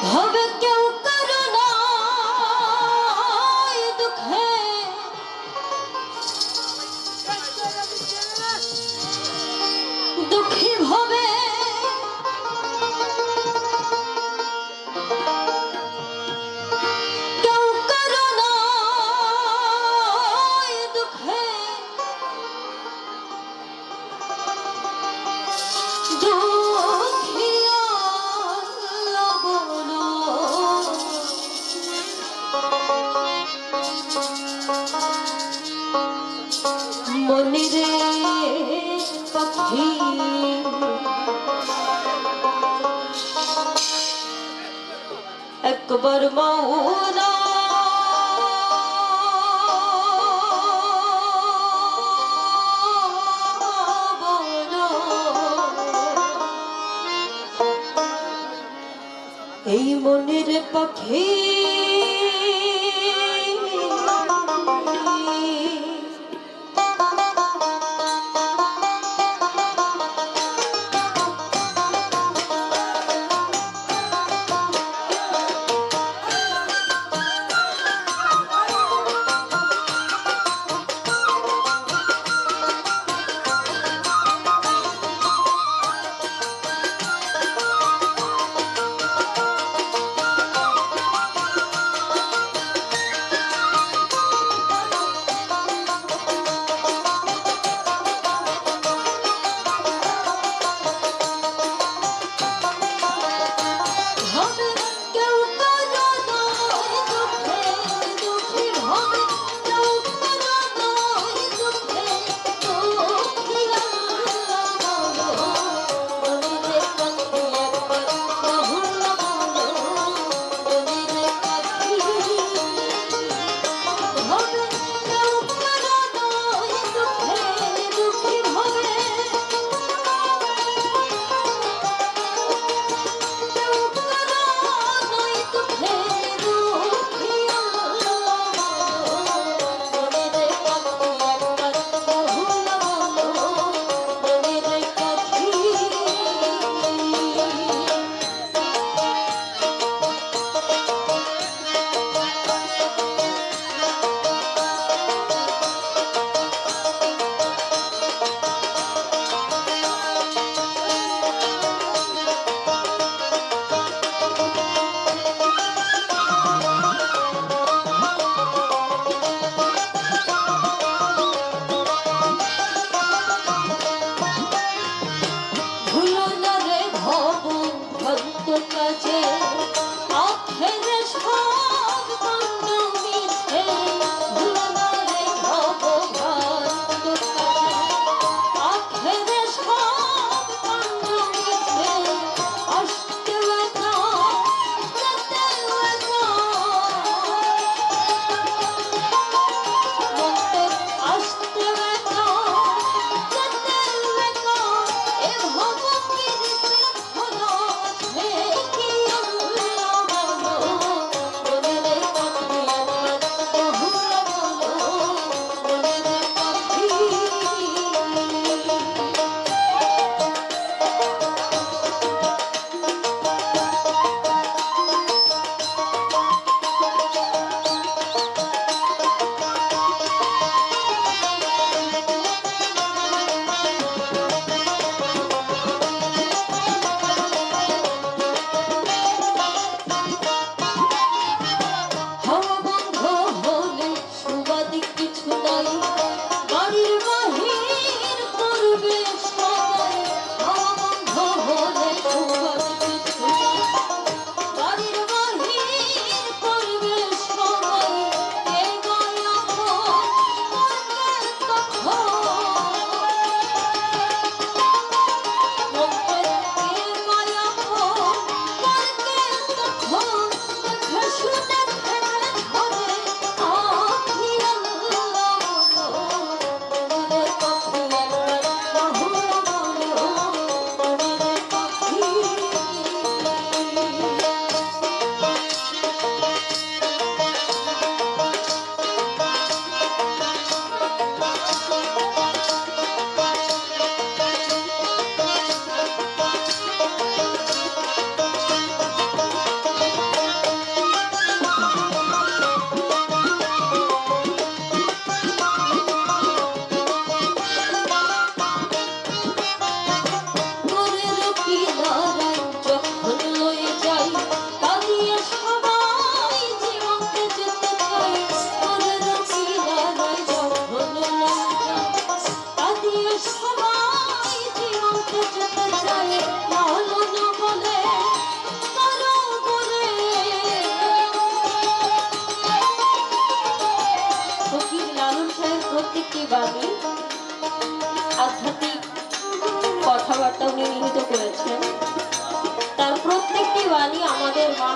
হবে কেউ করুণায় দুঃখে দুঃখী হবে কেউ করুণায় দুঃখে দুঃখিয়া লবণ মনিরে পাখি একবার মাওলা বলো এই মনের পাখি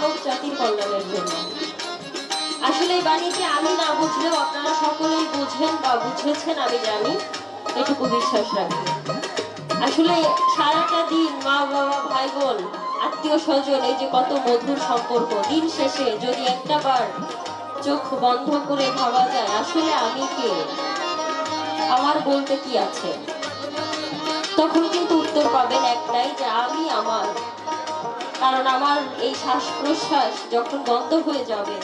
মানব জাতির কল্যাণের জন্য। আসলে এই বাণীটি আমি না বুঝলেও আপনারা সকলেই বুঝেন বা বুঝেছেন আমি জানি, এটুকু বিশ্বাস রাখি। আসলে সারাটা দিন মা বাবা ভাই বোন আত্মীয় স্বজন, এই যে কত মধুর সম্পর্ক, দিন শেষে যদি একটা বার চোখ বন্ধ করে ভাবা যায় আসলে আমি কে, আমার বলতে কি আছে, তখন কিন্তু উত্তর পাবেন একটাই, যে আমি আমার। কারণ আমার এই শ্বাস প্রশ্বাস যখন বন্ধ হয়ে যাবে,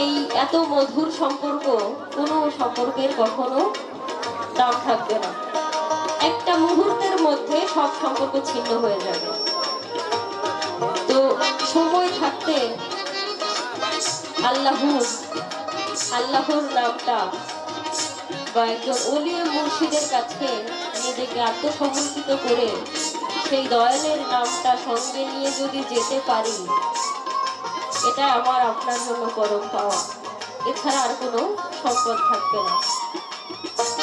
এই এত মধুর সম্পর্ক, কোনো সম্পর্কের কখনো দাম থাকবে না। একটা মুহূর্তের মধ্যে সব সম্পর্ক ছিন্ন হয়ে যাবে। তো সময় থাকতে আল্লাহর নামটা বা একজন ওলিয়ে মুর্শিদের কাছে নিজেকে আত্মসমর্পিত করে সেই দয়ালের নামটা সঙ্গে নিয়ে যদি যেতে পারি, এটা আমার আপনার জন্য পরম পাওয়া। এছাড়া আর কোনো সম্পদ থাকবে না।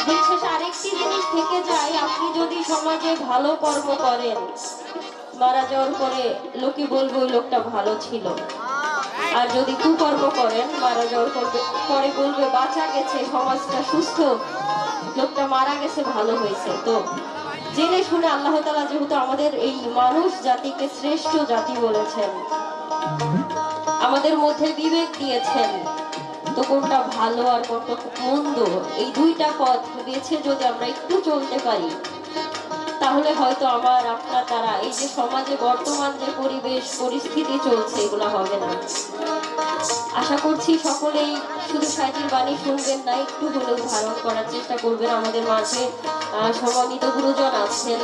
দিন শেষে আরেকটি জিনিস থেকে যায়, আপনি যদি সমাজে ভালো কর্ম করেন, মারা যাওয়ার পরে লোকে বলবে ওই লোকটা ভালো ছিল। আর যদি কুকর্ম করেন, মারা যাওয়ার পরে বলবে বাঁচা গেছে, সমাজটা সুস্থ, লোকটা মারা গেছে, ভালো হয়েছে। তো জেনে শুনে আল্লাহ তাআলা যেহেতু আমাদের এই মানুষ জাতিকে শ্রেষ্ঠ জাতি বলেছেন, আমাদের মধ্যে বিবেক দিয়েছেন, তো কোনটা ভালো আর কোনটা মন্দ, এই দুইটা পথ বেছে যদি আমরা একটু চলতে পারি, তাহলে হয়তো আমার আপনার দ্বারা এই যে সমাজে বর্তমান যে পরিবেশ পরিস্থিতি চলছে, এগুলো হবে না। আশা করছি সকলেই শুধু সাইজির বাণী শুনবেন না, একটু হলেও ধারণ করার চেষ্টা করবেন। আমাদের মাঝে সম্মানিত গুরুজন আছেন,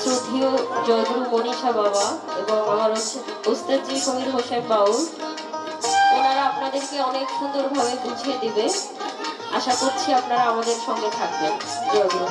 শ্রদ্ধেয় জয়গুরু মনীষা বাবা এবং আমার ওস্তাদজি সমীর হোসেন বাউল, ওনারা আপনাদেরকে অনেক সুন্দরভাবে বুঝিয়ে দিবে। আশা করছি আপনারা আমাদের সঙ্গে থাকবেন। জয় গুরু।